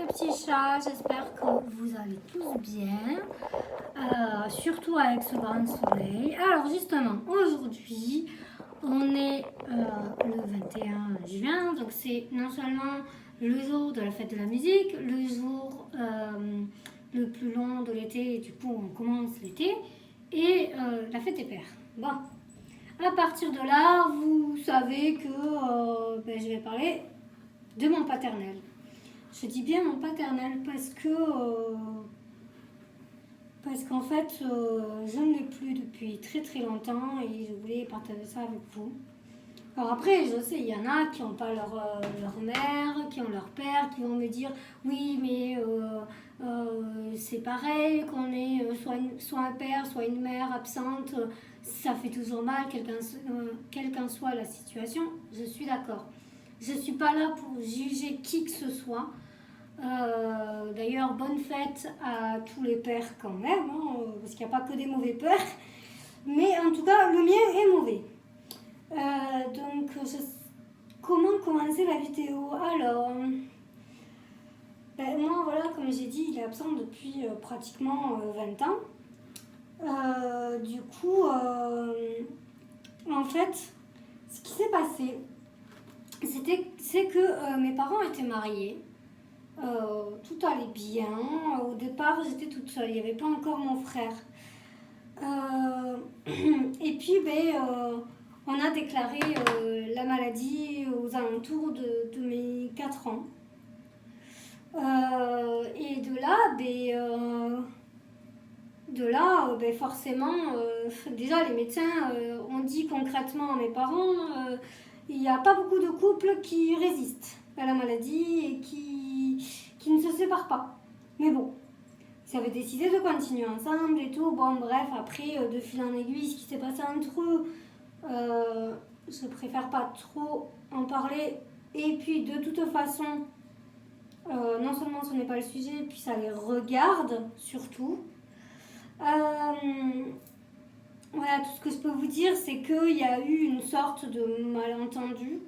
petits chats, j'espère que vous allez tous bien, surtout avec ce grand soleil. Alors justement, aujourd'hui, on est le 21 juin, donc c'est non seulement le jour de la fête de la musique, le jour le plus long de l'été, et du coup on commence l'été, et la fête des pères. Bon, à partir de là, vous savez que je vais parler de mon paternel. Je dis bien mon paternel parce qu'en fait, je ne l'ai plus depuis très très longtemps et je voulais partager ça avec vous. Alors après, je sais, il y en a qui n'ont pas leur mère, qui ont leur père, qui vont me dire oui, mais c'est pareil, qu'on ait soit un père, soit une mère absente, ça fait toujours mal, quelle qu'en soit la situation. Je suis d'accord. Je ne suis pas là pour juger qui que ce soit. D'ailleurs, bonne fête à tous les pères quand même, hein, parce qu'il n'y a pas que des mauvais pères. Mais en tout cas, le mien est mauvais. Comment commencer la vidéo? Alors, moi, voilà, comme j'ai dit, il est absent depuis pratiquement 20 ans. Du coup, en fait, ce qui s'est passé, c'est que mes parents étaient mariés. Tout allait bien. Au départ, j'étais toute seule. Il n'y avait pas encore mon frère. Et puis, on a déclaré la maladie aux alentours de mes 4 ans. Et de là, forcément, déjà les médecins ont dit concrètement à mes parents, il n'y a pas beaucoup de couples qui résistent à la maladie et qui ne se séparent pas. Mais bon, ils avaient décidé de continuer ensemble et tout. Bon, bref, après, de fil en aiguille, ce qui s'est passé entre eux, je préfère pas trop en parler. Et puis, de toute façon, non seulement ce n'est pas le sujet, puis ça les regarde surtout. Voilà, tout ce que je peux vous dire, c'est qu'il y a eu une sorte de malentendu.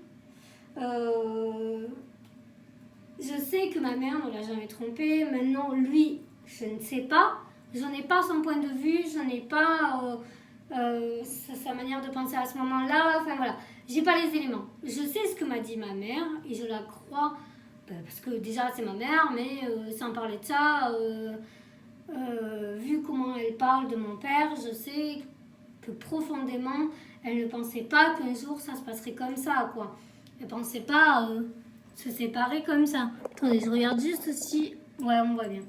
Je sais que ma mère ne l'a jamais trompé. Maintenant, lui, je ne sais pas. Je n'ai pas son point de vue, je n'ai pas sa manière de penser à ce moment-là. Enfin voilà, j'ai pas les éléments. Je sais ce que m'a dit ma mère et je la crois parce que déjà c'est ma mère, mais sans parler de ça, vu comment elle parle de mon père, je sais que profondément, elle ne pensait pas qu'un jour ça se passerait comme ça, quoi. Elle pensait pas se séparer comme ça. Attendez, je regarde juste si... Ouais, on voit bien.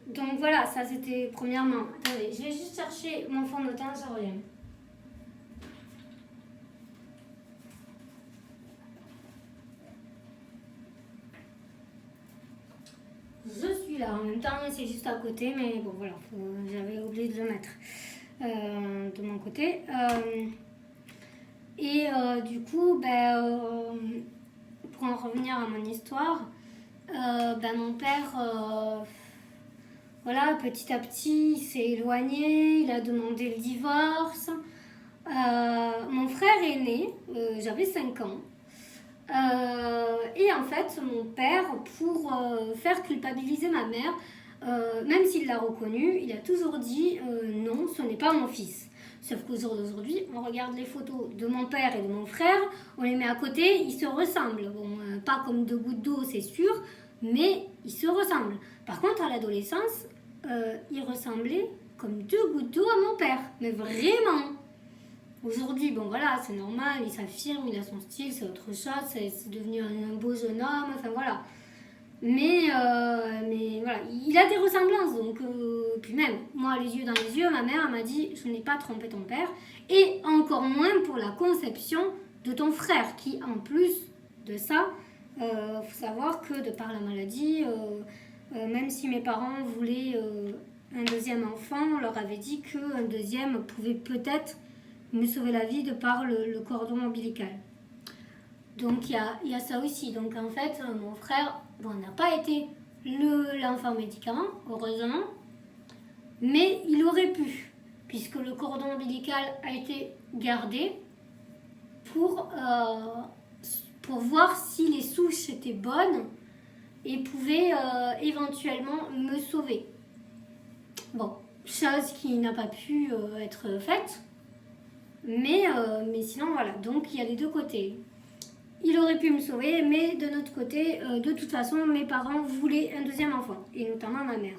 Donc voilà, ça c'était premièrement. Attendez, je vais juste chercher mon fond de teint, je reviens. Je suis là en même temps, c'est juste à côté, mais bon voilà, j'avais oublié de le mettre de mon côté. Du coup, pour en revenir à mon histoire, mon père, voilà, petit à petit, il s'est éloigné, il a demandé le divorce. Mon frère est né, j'avais 5 ans. Et en fait, mon père, pour faire culpabiliser ma mère, même s'il l'a reconnu, il a toujours dit non, ce n'est pas mon fils. Sauf qu'au jour d'aujourd'hui, on regarde les photos de mon père et de mon frère, on les met à côté, ils se ressemblent. Bon, pas comme 2 gouttes d'eau, c'est sûr, mais ils se ressemblent. Par contre, à l'adolescence, il ressemblait comme 2 gouttes d'eau à mon père. Mais vraiment. Aujourd'hui, bon voilà, c'est normal, il s'affirme, il a son style, c'est autre chose, c'est devenu un beau jeune homme, enfin voilà. Mais voilà, il a des ressemblances, donc puis même, moi les yeux dans les yeux, ma mère m'a dit, je n'ai pas trompé ton père, et encore moins pour la conception de ton frère, qui en plus de ça, faut savoir que de par la maladie, même si mes parents voulaient un deuxième enfant, on leur avait dit qu'un deuxième pouvait peut-être me sauver la vie de par le cordon ombilical. Donc il y a ça aussi. Donc en fait, mon frère n'a pas été l'enfant médicament, heureusement, mais il aurait pu, puisque le cordon ombilical a été gardé pour pour voir si les souches étaient bonnes et pouvaient éventuellement me sauver. Bon, chose qui n'a pas pu être faite, mais sinon voilà, donc il y a les deux côtés. Il aurait pu me sauver, mais de notre côté, de toute façon, mes parents voulaient un deuxième enfant, et notamment ma mère,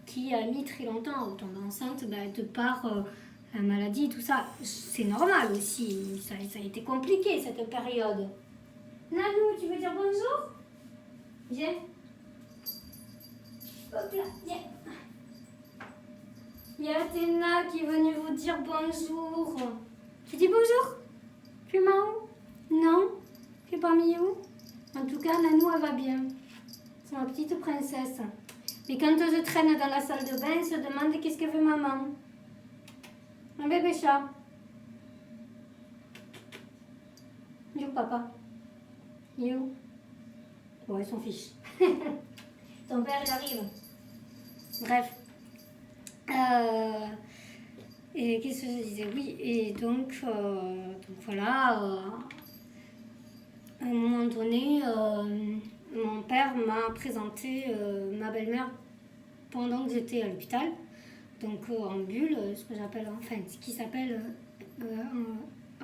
qui a mis très longtemps à tomber enceinte de par la maladie, tout ça. C'est normal aussi, ça a été compliqué cette période. Nanou, tu veux dire bonjour? Viens. Hop là, viens. Il y a Athéna qui est venue vous dire bonjour. Tu dis bonjour? Tu es marrant? Non? Tu es pas mignon? En tout cas, Nanou, elle va bien. C'est ma petite princesse. Mais quand je traîne dans la salle de bain, elle se demande qu'est-ce que veut maman. Un bébé chat. You, papa. You. Bon, ils s'en fichent. Ton père, il arrive. Bref. Et qu'est-ce que je disais? Oui, et donc voilà. À un moment donné, mon père m'a présenté ma belle-mère pendant que j'étais à l'hôpital. Donc en bulle, ce que j'appelle, enfin, ce qui s'appelle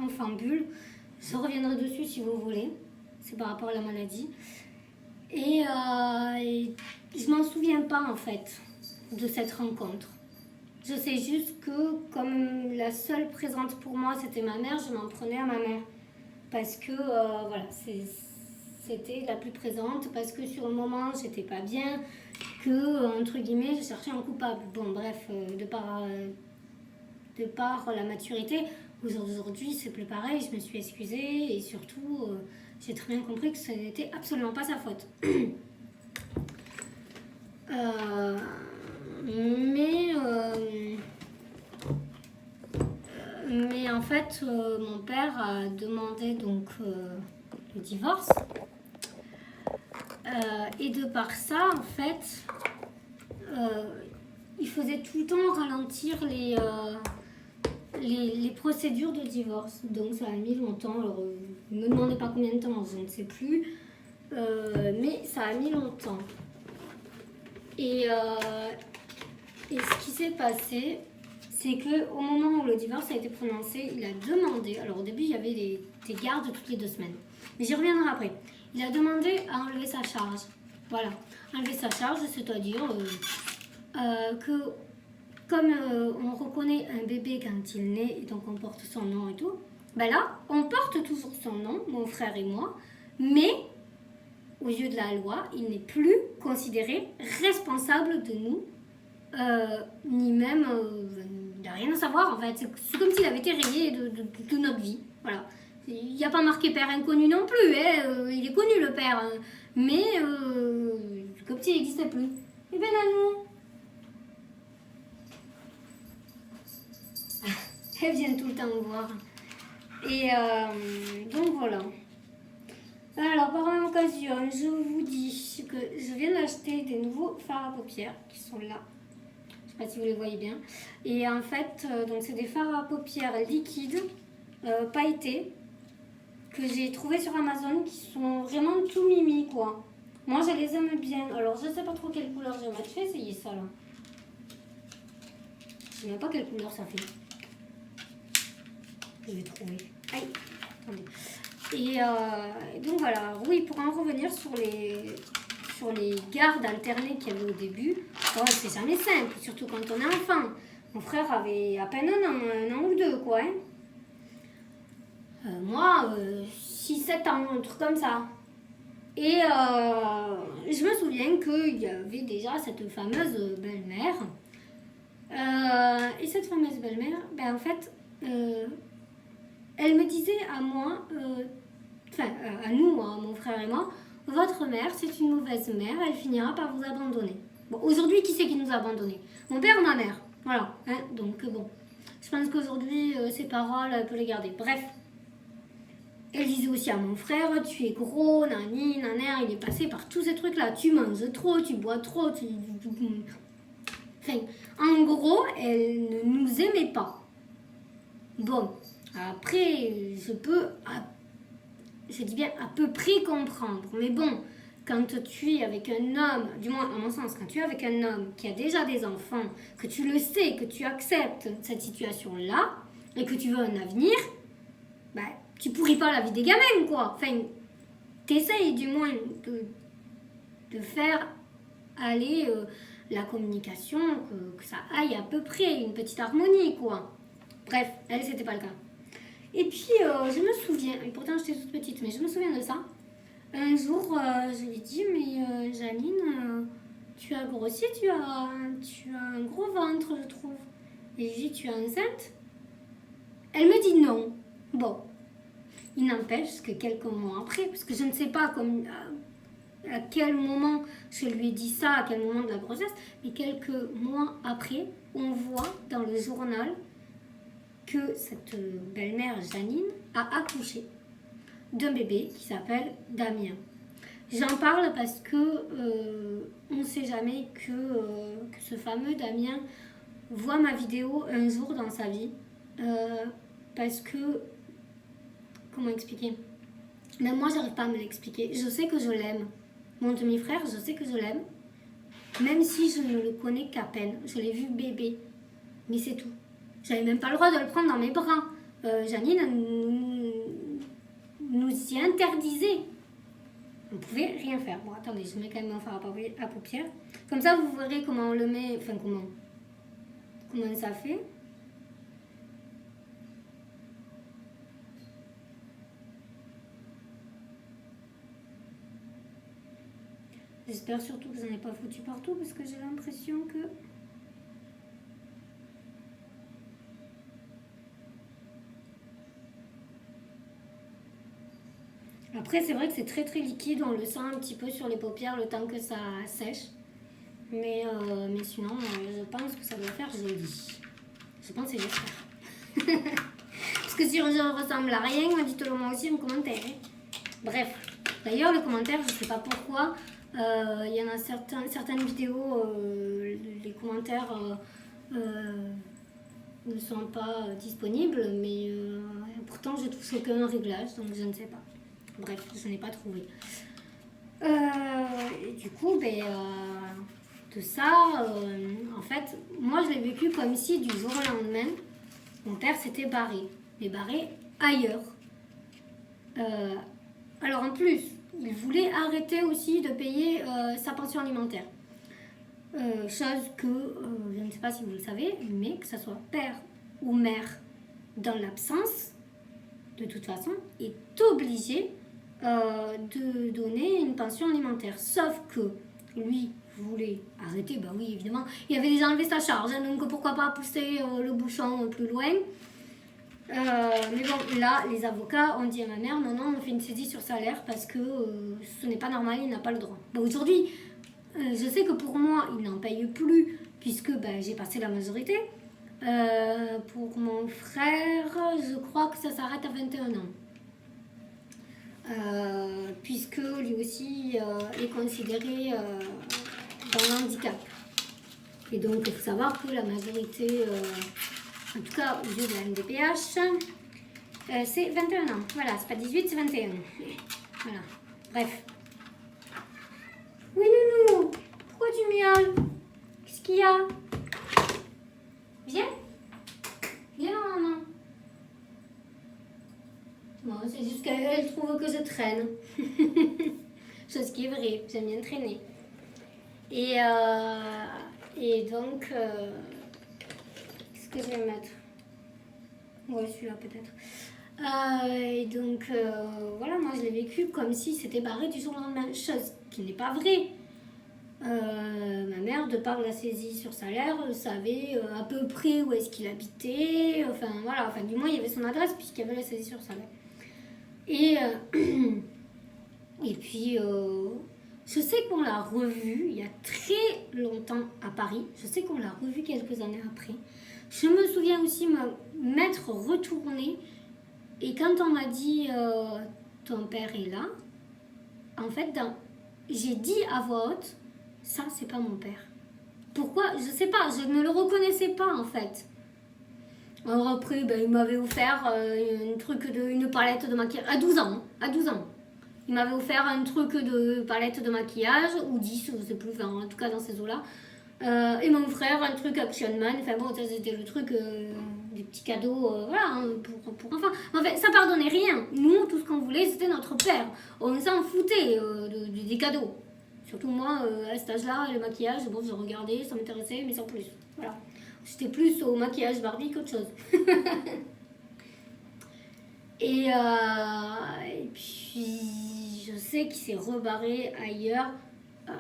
enfant bulle. Je reviendrai dessus si vous voulez. C'est par rapport à la maladie. Et je m'en souviens pas en fait de cette rencontre. Je sais juste que comme la seule présente pour moi c'était ma mère, je m'en prenais à ma mère. Parce que voilà, c'était la plus présente, parce que sur le moment j'étais pas bien, que entre guillemets je cherchais un coupable. Bon bref, de par la maturité, aujourd'hui c'est plus pareil, je me suis excusée et surtout j'ai très bien compris que ce n'était absolument pas sa faute. Mais en fait, mon père a demandé donc le divorce. Et de par ça, en fait, il faisait tout le temps ralentir les procédures de divorce. Donc ça a mis longtemps. Alors, ne me demandez pas combien de temps, je ne sais plus. Mais ça a mis longtemps. Et ce qui s'est passé, c'est qu'au moment où le divorce a été prononcé, il a demandé, alors au début il y avait des gardes toutes les 2 semaines, mais j'y reviendrai après. Il a demandé à enlever sa charge. Voilà, enlever sa charge, c'est-à-dire que comme on reconnaît un bébé quand il naît, et donc on porte son nom et tout, ben là, on porte toujours son nom, mon frère et moi, mais aux yeux de la loi, il n'est plus considéré responsable de nous, ni même, il n'a rien à savoir en fait. C'est comme s'il avait été rayé de notre vie. Voilà. Il n'y a pas marqué père inconnu non plus, hein. Il est connu le père, hein. Mais comme s'il n'existait plus. Et ben Nanou, elle vient tout le temps me voir. Et donc voilà. Alors, par même occasion, je vous dis que je viens d'acheter des nouveaux fards à paupières qui sont là. Je ne sais pas si vous les voyez bien. Et en fait, donc c'est des fards à paupières liquides, pailletés, que j'ai trouvé sur Amazon qui sont vraiment tout mimi, quoi. Moi, je les aime bien. Alors, je ne sais pas trop quelle couleur je vais mettre. Je vais essayer ça, là. Je ne sais même pas quelle couleur ça fait. Je vais trouver. Aïe, attendez. Et donc voilà, oui, pour en revenir sur les gardes alternés qu'il y avait au début, oh, c'est jamais simple, surtout quand on est enfant. Mon frère avait à peine un an ou 2, quoi. Hein. Moi, 6-7 ans, un truc comme ça. Et je me souviens qu'il y avait déjà cette fameuse belle-mère. Et cette fameuse belle-mère, ben en fait, elle me disait à moi, à nous, hein, mon frère et moi, votre mère, c'est une mauvaise mère, elle finira par vous abandonner. Bon, aujourd'hui, qui c'est qui nous a abandonnés? Mon père ou ma mère? Voilà, hein, donc bon. Je pense qu'aujourd'hui, ces paroles, elle peut les garder. Bref. Elle disait aussi à mon frère, tu es gros, nani, naner, il est passé par tous ces trucs-là. Tu manges trop, tu bois trop, Enfin, en gros, elle ne nous aimait pas. Bon, après, je dis bien à peu près comprendre. Mais bon, quand tu es avec un homme, du moins à mon sens, quand tu es avec un homme qui a déjà des enfants, que tu le sais, que tu acceptes cette situation-là, et que tu veux un avenir, bah, tu pourris pas la vie des gamins, quoi. Enfin, t'essayes du moins de faire aller la communication, que ça aille à peu près, une petite harmonie, quoi. Bref, elle, c'était pas le cas. Et puis, je me souviens, et pourtant j'étais toute petite, mais je me souviens de ça. Un jour, je lui ai dit, mais Janine, tu as grossi, tu as un gros ventre, je trouve. Et je lui ai dit, tu es enceinte? Elle me dit non. Bon, il n'empêche que quelques mois après, parce que je ne sais pas à quel moment je lui ai dit ça, à quel moment de la grossesse, mais quelques mois après, on voit dans le journal que cette belle-mère Janine a accouché d'un bébé qui s'appelle Damien. J'en parle parce que on ne sait jamais que ce fameux Damien voit ma vidéo un jour dans sa vie. Parce que, comment expliquer? Même moi, j'arrive pas à me l'expliquer. Je sais que je l'aime. Mon demi-frère, je sais que je l'aime. Même si je ne le connais qu'à peine. Je l'ai vu bébé. Mais c'est tout. J'avais même pas le droit de le prendre dans mes bras. Janine nous y interdisait. On ne pouvait rien faire. Bon, attendez, je mets quand même mon fard à paupières. Comme ça, vous verrez comment on le met. Enfin, comment ça fait. J'espère surtout que vous n'en avez pas foutu partout parce que j'ai l'impression que... Après, c'est vrai que c'est très très liquide, on le sent un petit peu sur les paupières le temps que ça sèche. Mais sinon, je pense que ça doit faire joli. Je pense et j'espère. Parce que si je ressemble à rien, dites-le moi aussi en commentaire. Bref, d'ailleurs, le commentaire, je ne sais pas pourquoi, il y en a certaines vidéos, les commentaires ne sont pas disponibles, mais pourtant je touche aucun réglage, donc je ne sais pas. Bref, je n'ai pas trouvé. Et du coup, tout ça, en fait, moi je l'ai vécu comme si du jour au lendemain, mon père s'était barré, mais barré ailleurs. Alors en plus, il voulait arrêter aussi de payer sa pension alimentaire. Chose que, je ne sais pas si vous le savez, mais que ce soit père ou mère dans l'absence, de toute façon, est obligé de donner une pension alimentaire. Sauf que lui voulait arrêter, bah oui évidemment, il avait déjà enlevé sa charge, hein, donc pourquoi pas pousser le bouchon plus loin. Mais bon, là, les avocats ont dit à ma mère, non, on fait une saisie sur salaire parce que ce n'est pas normal, il n'a pas le droit. Bon, aujourd'hui, je sais que pour moi, il n'en paye plus puisque j'ai passé la majorité. Pour mon frère, je crois que ça s'arrête à 21 ans. Puisque lui aussi est considéré dans l'handicap. Et donc, il faut savoir que la majorité, en tout cas aux yeux de la MDPH, c'est 21 ans. Voilà, c'est pas 18, c'est 21. Voilà, bref. Oui, Nounou, pourquoi tu miaules? Qu'est-ce qu'il y a? Viens. Viens, maman. Bon, c'est juste qu'elle trouve que je traîne. Chose qui est vraie, j'aime bien traîner. Et donc, qu'est-ce que je vais mettre? Ouais, celui-là peut-être. Et donc, voilà, moi je l'ai vécu comme si c'était barré du jour au lendemain. Chose qui n'est pas vraie. Ma mère, de par la saisie sur salaire, savait à peu près où est-ce qu'il habitait. Enfin, voilà, enfin, du moins, il y avait son adresse puisqu'il y avait la saisie sur salaire. Et puis, je sais qu'on l'a revu il y a très longtemps à Paris. Je sais qu'on l'a revu quelques années après. Je me souviens aussi m'être retournée. Et quand on m'a dit ton père est là, en fait, j'ai dit à voix haute, ça, c'est pas mon père. Pourquoi? Je sais pas, je ne le reconnaissais pas en fait. Alors après, ben, il m'avait offert une palette de maquillage à 12 ans. Hein, à 12 ans. Il m'avait offert un truc de palette de maquillage, ou 10, je sais plus, enfin, en tout cas dans ces eaux-là. Et mon frère, un truc Action Man. Enfin bon, ça c'était le truc, des petits cadeaux, voilà, hein, pour enfants. En fait, ça pardonnait rien. Nous, tout ce qu'on voulait, c'était notre père. On s'en foutait des cadeaux. Surtout moi, à cet âge-là, le maquillage, bon, je regardais, ça m'intéressait, mais sans plus. Voilà. J'étais plus au maquillage Barbie qu'autre chose. Et puis, je sais qu'il s'est rebarré ailleurs. Euh,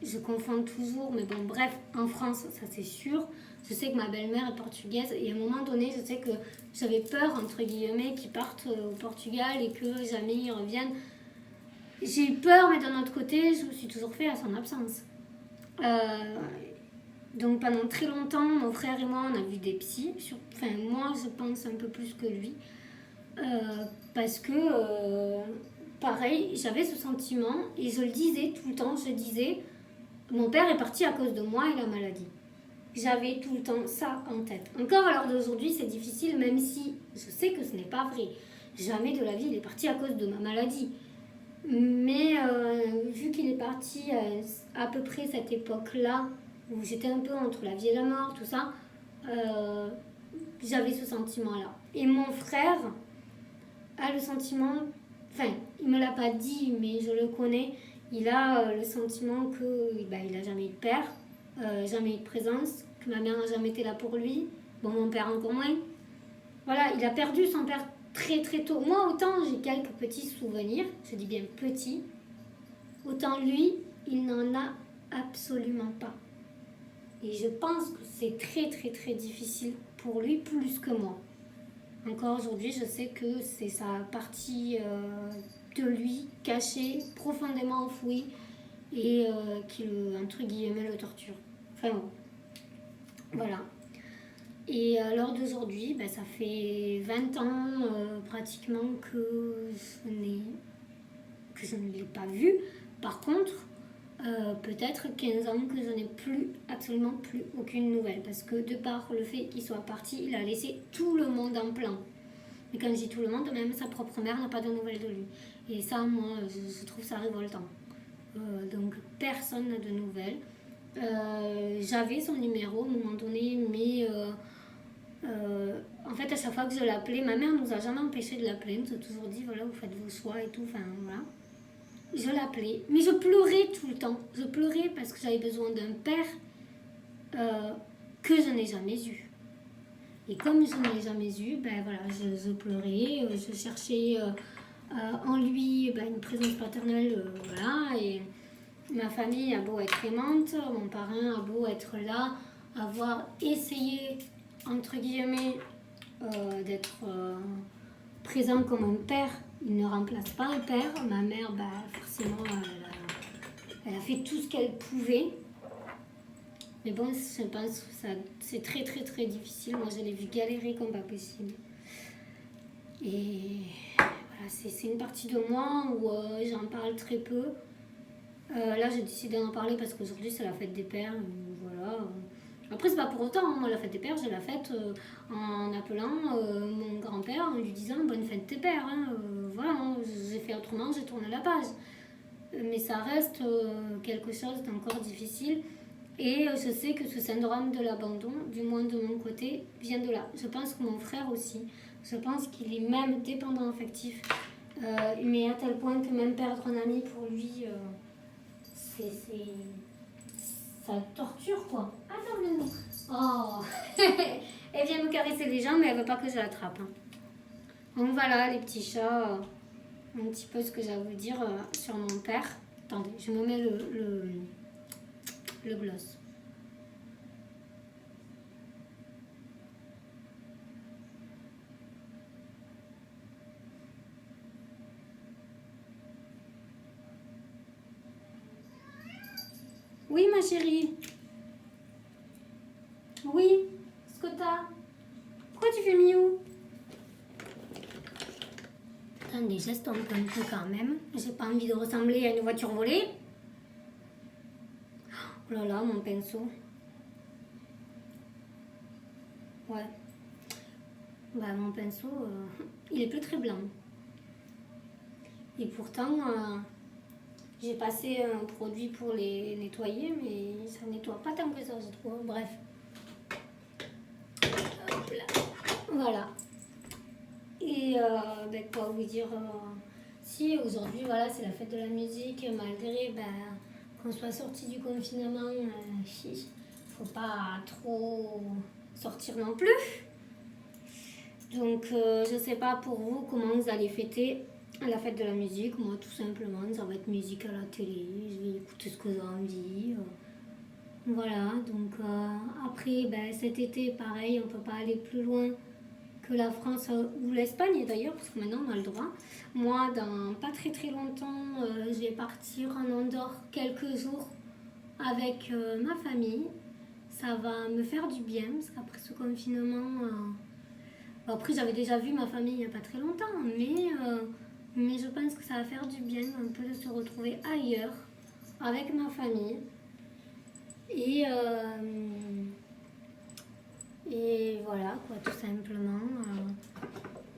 je confonds toujours, mais bon, bref, en France, ça c'est sûr. Je sais que ma belle-mère est portugaise et à un moment donné, je sais que j'avais peur, entre guillemets, qu'ils partent au Portugal et que jamais ils reviennent. J'ai eu peur, mais d'un autre côté, je me suis toujours fait à son absence. Donc pendant très longtemps, mon frère et moi, on a vu des psys. Enfin, moi, je pense un peu plus que lui. Parce que, pareil, j'avais ce sentiment et je le disais tout le temps, je disais, mon père est parti à cause de moi et la maladie. J'avais tout le temps ça en tête. Encore à l'heure d'aujourd'hui, c'est difficile, même si je sais que ce n'est pas vrai. Jamais de la vie, il est parti à cause de ma maladie. Mais vu qu'il est parti à peu près cette époque-là, où j'étais un peu entre la vie et la mort, tout ça, j'avais ce sentiment-là. Et mon frère a le sentiment, enfin, il me l'a pas dit, mais je le connais, il a le sentiment que il a jamais eu de père, jamais eu de présence, que ma mère n'a jamais été là pour lui, bon, mon père encore moins. Voilà, il a perdu son père très très tôt. Moi, autant j'ai quelques petits souvenirs, je dis bien petits, autant lui, il n'en a absolument pas. Et je pense que c'est très très très difficile pour lui, plus que moi. Encore aujourd'hui, je sais que c'est sa partie de lui cachée, profondément enfouie, et qui, entre guillemets, le torture. Enfin bon, voilà. Et à l'heure d'aujourd'hui, ça fait 20 ans pratiquement que je ne l'ai pas vu. Par contre, peut-être 15 ans que je n'ai absolument plus aucune nouvelle. Parce que de par le fait qu'il soit parti, il a laissé tout le monde en plan. Mais quand je dis tout le monde, même sa propre mère n'a pas de nouvelles de lui. Et ça, moi, je trouve ça révoltant. Donc personne n'a de nouvelles. J'avais son numéro à un moment donné, mais en fait, à chaque fois que je l'appelais, ma mère nous a jamais empêché de l'appeler. Elle nous a toujours dit, voilà, vous faites vos choix et tout. Enfin, voilà. Je l'appelais, mais je pleurais tout le temps. Je pleurais parce que j'avais besoin d'un père que je n'ai jamais eu. Et comme je ne l'ai jamais eu, voilà, je pleurais, je cherchais en lui une présence paternelle, voilà. Et ma famille a beau être aimante, mon parrain a beau être là, avoir essayé, entre guillemets, d'être présent comme un père. Il ne remplace pas le père. Ma mère, forcément, elle a fait tout ce qu'elle pouvait. Mais bon, je pense que c'est très très très difficile. Moi, je l'ai vu galérer comme pas possible. Et voilà, c'est une partie de moi où j'en parle très peu. Là, j'ai décidé d'en parler parce qu'aujourd'hui, c'est la fête des pères. Voilà. Après, c'est pas pour autant. Hein. Moi, la fête des pères, j'ai la fête en appelant mon grand-père, en lui disant bonne fête des pères. Hein. Voilà, hein. J'ai fait autrement, j'ai tourné la page. Mais ça reste quelque chose d'encore difficile. Et je sais que ce syndrome de l'abandon, du moins de mon côté, vient de là. Je pense que mon frère aussi. Je pense qu'il est même dépendant affectif. Mais à tel point que même perdre un ami pour lui, ça torture quoi. Attends, mais non. Oh. Elle vient me caresser les jambes, mais elle veut pas que je l'attrape. Hein. Donc voilà les petits chats, un petit peu ce que j'ai à vous dire sur mon père. Attendez, je me mets le gloss. Oui, ma chérie. Oui, ce que t'as. Pourquoi tu fais miou? Attendez, j'estompe un peu quand même. J'ai pas envie de ressembler à une voiture volée. Oh là là, mon pinceau. Ouais. Bah, mon pinceau, il est plus très blanc. Et pourtant, j'ai passé un produit pour les nettoyer, mais ça nettoie pas tant que ça, je trouve. Bref. Hop là. Voilà. Et ben, quoi vous dire, si aujourd'hui, voilà, c'est la fête de la musique, malgré ben, qu'on soit sorti du confinement, faut pas trop sortir non plus. Donc, je sais pas pour vous comment vous allez fêter la fête de la musique. Moi, tout simplement, ça va être musique à la télé. Je vais écouter ce que j'ai envie. Voilà. Donc, après, ben, cet été, pareil, on peut pas aller plus loin que la France ou l'Espagne d'ailleurs, parce que maintenant on a le droit. Moi, dans pas très très longtemps, je vais partir en Andorre quelques jours avec ma famille. Ça va me faire du bien, parce qu'après ce confinement, après j'avais déjà vu ma famille il n'y a pas très longtemps, mais je pense que ça va faire du bien un peu de se retrouver ailleurs avec ma famille. Et voilà, quoi, tout simplement.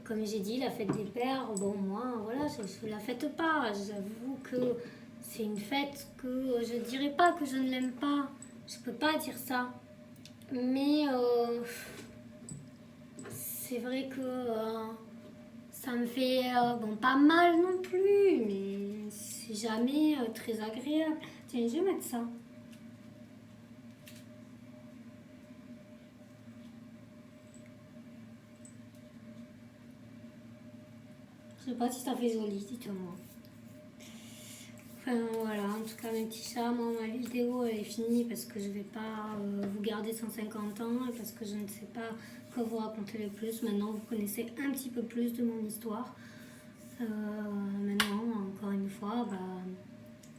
Comme j'ai dit, la fête des pères, bon, moi, voilà, je ne la fête pas. J'avoue que c'est une fête que je ne dirais pas que je ne l'aime pas. Je ne peux pas dire ça. Mais c'est vrai que ça me fait, bon, pas mal non plus, mais c'est jamais très agréable. Tiens, je vais mettre ça. Je sais pas si ça fait joli, dites-moi. Enfin voilà, en tout cas mes petits chats, moi ma vidéo elle est finie parce que je vais pas vous garder 150 ans et parce que je ne sais pas quoi vous raconter le plus. Maintenant vous connaissez un petit peu plus de mon histoire. Maintenant, encore une fois, bah,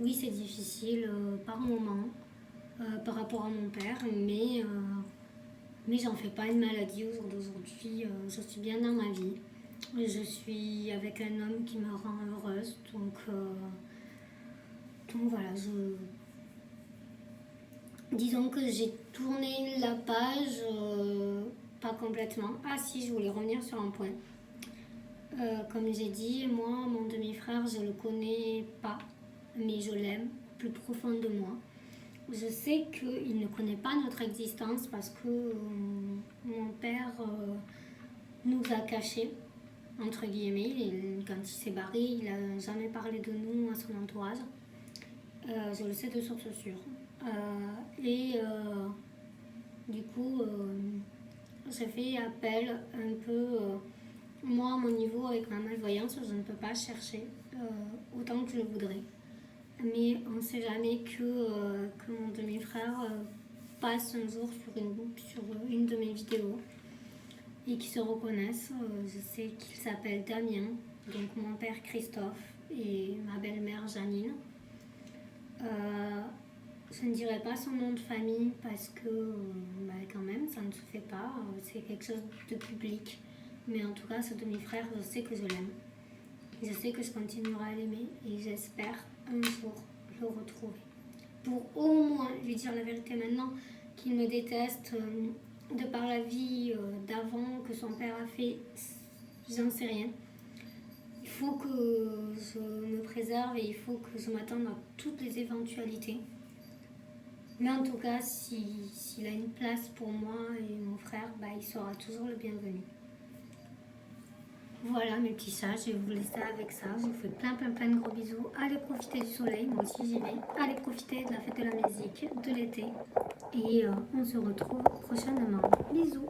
oui c'est difficile par moment par rapport à mon père, mais j'en fais pas une maladie au jour d'aujourd'hui. Je suis bien dans ma vie. Je suis avec un homme qui me rend heureuse, donc voilà, disons que j'ai tourné la page, pas complètement. Ah si, je voulais revenir sur un point. Comme j'ai dit, moi, mon demi-frère, je le connais pas, mais je l'aime plus profond de moi. Je sais qu'il ne connaît pas notre existence parce que mon père nous a cachés, entre guillemets. Et quand il s'est barré, il n'a jamais parlé de nous à son entourage. Je le sais de source sûre. Du coup, j'ai fait appel un peu. Moi, à mon niveau, avec ma malvoyance, je ne peux pas chercher autant que je le voudrais. Mais on ne sait jamais que mon demi-frère passe un jour sur une de mes vidéos et qu'il se reconnaisse. Je sais qu'il s'appelle Damien, donc mon père Christophe et ma belle-mère Janine. Je ne dirais pas son nom de famille parce que quand même ça ne se fait pas, c'est quelque chose de public. Mais en tout cas, ce demi-frère, je sais que je l'aime. Je sais que je continuerai à l'aimer et j'espère un jour le retrouver. Pour au moins lui dire la vérité maintenant, qu'il me déteste de par la vie d'avant que son père a fait, j'en sais rien. Il faut que je me préserve et il faut que je m'attende à toutes les éventualités. Mais en tout cas, s'il a une place pour moi et mon frère, il sera toujours le bienvenu. Voilà mes petits chats, je vais vous laisser avec ça. Je vous fais plein de gros bisous. Allez profiter du soleil, moi aussi j'y vais. Allez profiter de la fête de la musique, de l'été. Et on se retrouve prochainement. Bisous.